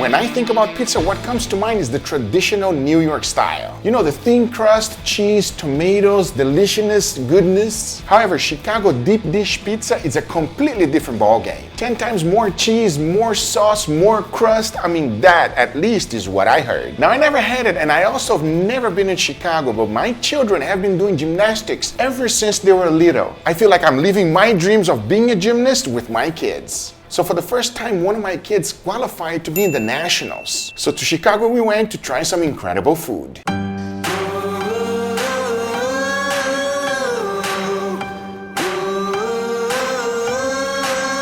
When I think about pizza, what comes to mind is the traditional New York style. You know, the thin crust, cheese, tomatoes, deliciousness, goodness. However, Chicago deep dish pizza is a completely different ballgame. 10 times more cheese, more sauce, more crust. I mean, that at least is what I heard. Now, I never had it, and I also have never been in Chicago, but my children have been doing gymnastics ever since they were little. I feel like I'm living my dreams of being a gymnast with my kids. So for the first time, one of my kids qualified to be in the nationals. So to Chicago we went to try some incredible food.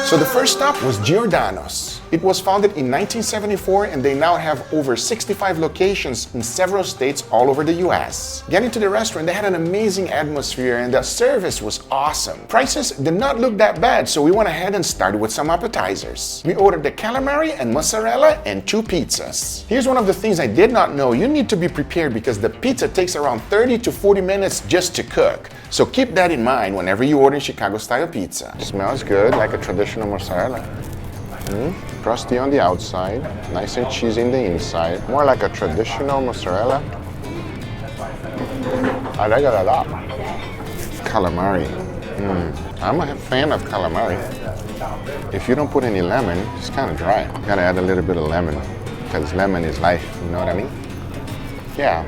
So the first stop was Giordanos. It was founded in 1974 and they now have over 65 locations in several states all over the US. Getting to the restaurant, they had an amazing atmosphere and the service was awesome. Prices did not look that bad, so we went ahead and started with some appetizers. We ordered the calamari and mozzarella and 2 pizzas. Here's one of the things I did not know. You need to be prepared because the pizza takes around 30 to 40 minutes just to cook. So keep that in mind whenever you order Chicago-style pizza. Smells good, like a traditional mozzarella. Crusty on the outside, nice and cheesy in the inside. More like a traditional mozzarella. I like it a lot. Calamari. I'm a fan of calamari. If you don't put any lemon, it's kind of dry. You gotta add a little bit of lemon, because lemon is life, you know what I mean? Yeah.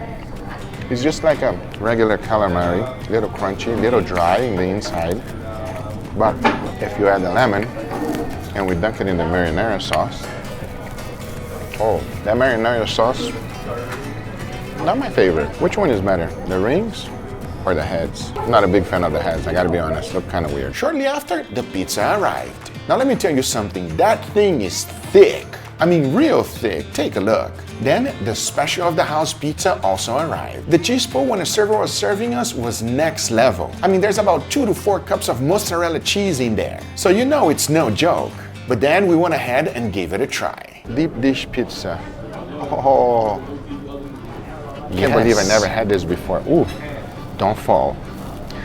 It's just like a regular calamari, a little crunchy, a little dry in the inside. But if you add the lemon, and we dunk it in the marinara sauce. Oh, that marinara sauce, not my favorite. Which one is better, the rings or the heads? I'm not a big fan of the heads, I gotta be honest, look kind of weird. Shortly after, the pizza arrived. Now let me tell you something, that thing is thick. I mean, real thick, take a look. Then, the special of the house pizza also arrived. The cheese pull when a server was serving us was next level. I mean, there's about 2 to 4 cups of mozzarella cheese in there. So you know it's no joke. But then we went ahead and gave it a try. Deep dish pizza. Oh, can't believe I never had this before. Ooh, don't fall.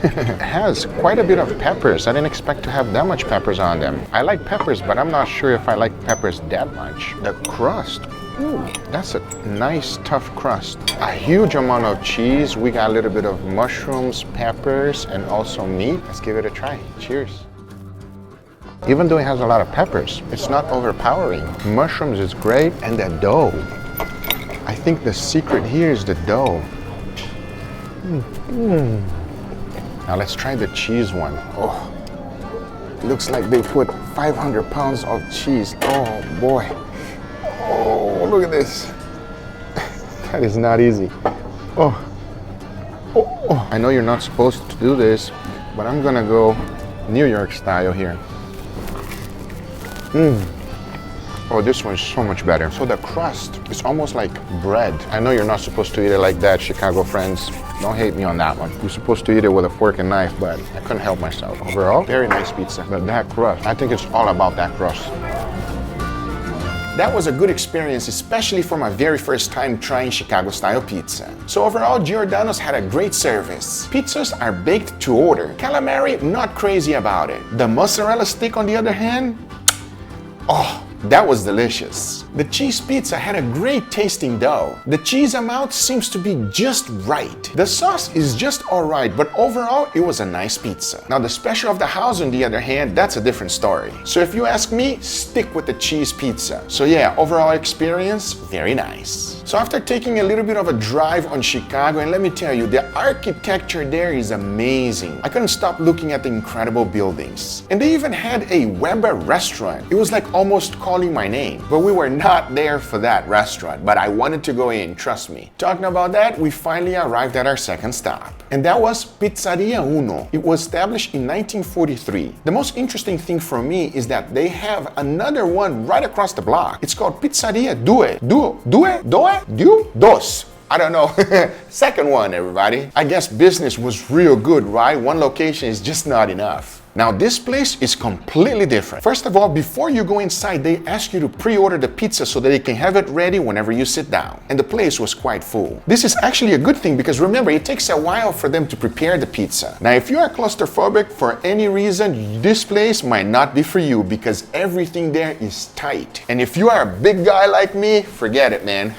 It has quite a bit of peppers. I didn't expect to have that much peppers on them. I like peppers, but I'm not sure if I like peppers that much. The crust, ooh, that's a nice tough crust. A huge amount of cheese. We got a little bit of mushrooms, peppers, and also meat. Let's give it a try. Cheers. Even though it has a lot of peppers, it's not overpowering. Mushrooms is great, and the dough. I think the secret here is the dough. Now let's try the cheese one. Oh, looks like they put 500 pounds of cheese. Oh boy. Oh, look at this. That is not easy. Oh. I know you're not supposed to do this, but I'm gonna go New York style here. Oh, this one's so much better. So the crust is almost like bread. I know you're not supposed to eat it like that, Chicago friends. Don't hate me on that one. You're supposed to eat it with a fork and knife, but I couldn't help myself. Overall, very nice pizza. But that crust, I think it's all about that crust. That was a good experience, especially for my very first time trying Chicago-style pizza. So overall, Giordanos had a great service. Pizzas are baked to order. Calamari, not crazy about it. The mozzarella stick, on the other hand, oh, that was delicious. The cheese pizza had a great tasting dough. The cheese amount seems to be just right. The sauce is just alright, but overall it was a nice pizza. Now the special of the house, on the other hand, that's a different story. So if you ask me, stick with the cheese pizza. So yeah, overall experience, very nice. So after taking a little bit of a drive on Chicago, and let me tell you, the architecture there is amazing. I couldn't stop looking at the incredible buildings. And they even had a Weber restaurant. It was like almost calling my name. But we were not there for that restaurant, but I wanted to go in, trust me. Talking about that, we finally arrived at our second stop. And that was Pizzaria Uno. It was established in 1943. The most interesting thing for me is that they have another one right across the block. It's called Pizzaria Dos. I don't know. Second one, everybody. I guess business was real good, right? One location is just not enough. Now this place is completely different. First of all, before you go inside, they ask you to pre-order the pizza so that they can have it ready whenever you sit down. And the place was quite full. This is actually a good thing because remember, it takes a while for them to prepare the pizza. Now if you are claustrophobic for any reason, this place might not be for you because everything there is tight. And if you are a big guy like me, forget it, man.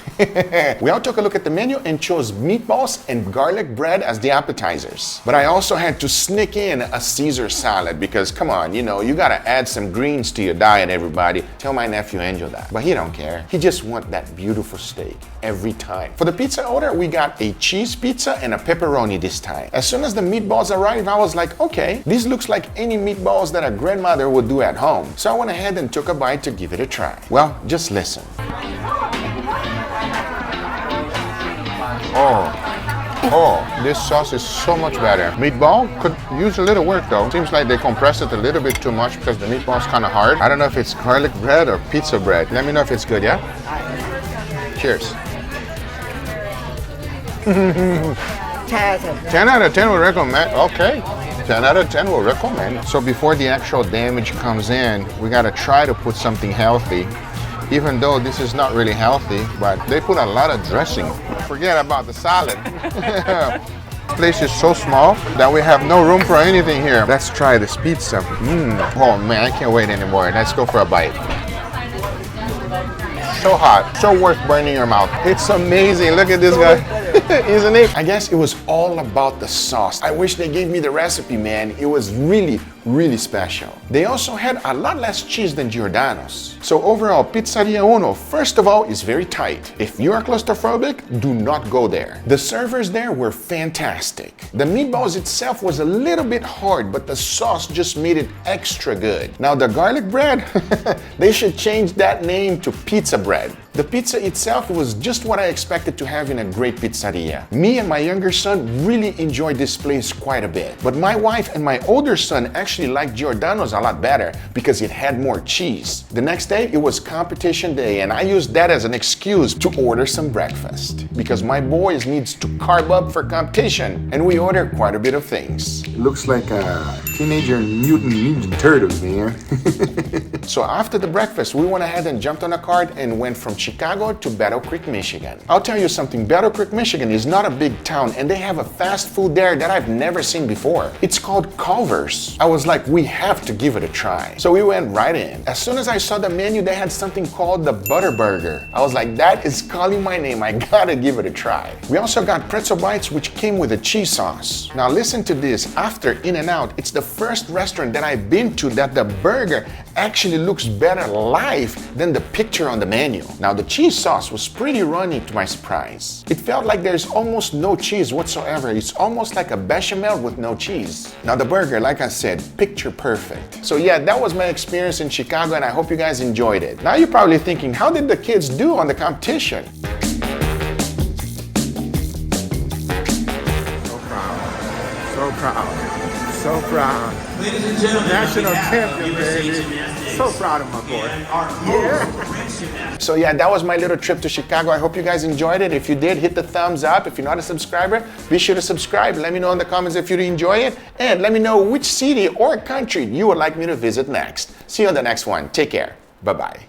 We all took a look at the menu and chose meatballs and garlic bread as the appetizers. But I also had to sneak in a Caesar salad because come on, you know, you gotta add some greens to your diet, everybody. Tell my nephew Angel that. But he don't care. He just wants that beautiful steak every time. For the pizza order, we got a cheese pizza and a pepperoni this time. As soon as the meatballs arrived, I was like, okay, this looks like any meatballs that a grandmother would do at home. So I went ahead and took a bite to give it a try. Well, just listen. Oh, this sauce is so much better. Meatball could use a little work though. Seems like they compressed it a little bit too much because the meatball's kind of hard. I don't know if it's garlic bread or pizza bread. Let me know if it's good, yeah? Cheers. 10 out of 10 will recommend. Okay. 10 out of 10 will recommend. So before the actual damage comes in, we gotta try to put something healthy. Even though this is not really healthy, but they put a lot of dressing. Forget about the salad. This place is so small that we have no room for anything here. Let's try this pizza. Oh man, I can't wait anymore. Let's go for a bite. So hot, so worth burning your mouth. It's amazing, look at this guy, isn't it? I guess it was all about the sauce. I wish they gave me the recipe, man. It was really special. They also had a lot less cheese than Giordano's. So overall, Pizzaria Uno, first of all, is very tight. If you are claustrophobic, do not go there. The servers there were fantastic. The meatballs itself was a little bit hard, but the sauce just made it extra good. Now the garlic bread, they should change that name to pizza bread. The pizza itself was just what I expected to have in a great pizzeria. Me and my younger son really enjoyed this place quite a bit. But my wife and my older son actually liked Giordano's a lot better because it had more cheese. The next day, it was competition day, and I used that as an excuse to order some breakfast because my boys needs to carb up for competition, and we ordered quite a bit of things. It looks like a teenager mutant ninja turtles, man. So after the breakfast, we went ahead and jumped on a cart and went from Chicago to Battle Creek, Michigan. I'll tell you something, Battle Creek, Michigan is not a big town, and they have a fast food there that I've never seen before. It's called Culver's. I was like, we have to give it a try. So we went right in. As soon as I saw the menu, they had something called the Butter Burger. I was like, that is calling my name. I gotta give it a try. We also got pretzel bites, which came with a cheese sauce. Now listen to this. After In-N-Out, it's the first restaurant that I've been to that the burger actually looks better live than the picture on the menu. Now the cheese sauce was pretty runny to my surprise. It felt like there's almost no cheese whatsoever. It's almost like a bechamel with no cheese. Now the burger, like I said, picture perfect. So yeah, that was my experience in Chicago, and I hope you guys enjoyed it. Now you're probably thinking, how did the kids do on the competition? So proud, so proud. Ladies and gentlemen, National champion, baby. So proud of my boy. Yeah. So yeah, that was my little trip to Chicago. I hope you guys enjoyed it. If you did, hit the thumbs up. If you're not a subscriber, be sure to subscribe. Let me know in the comments if you enjoy it. And let me know which city or country you would like me to visit next. See you on the next one. Take care. Bye-bye.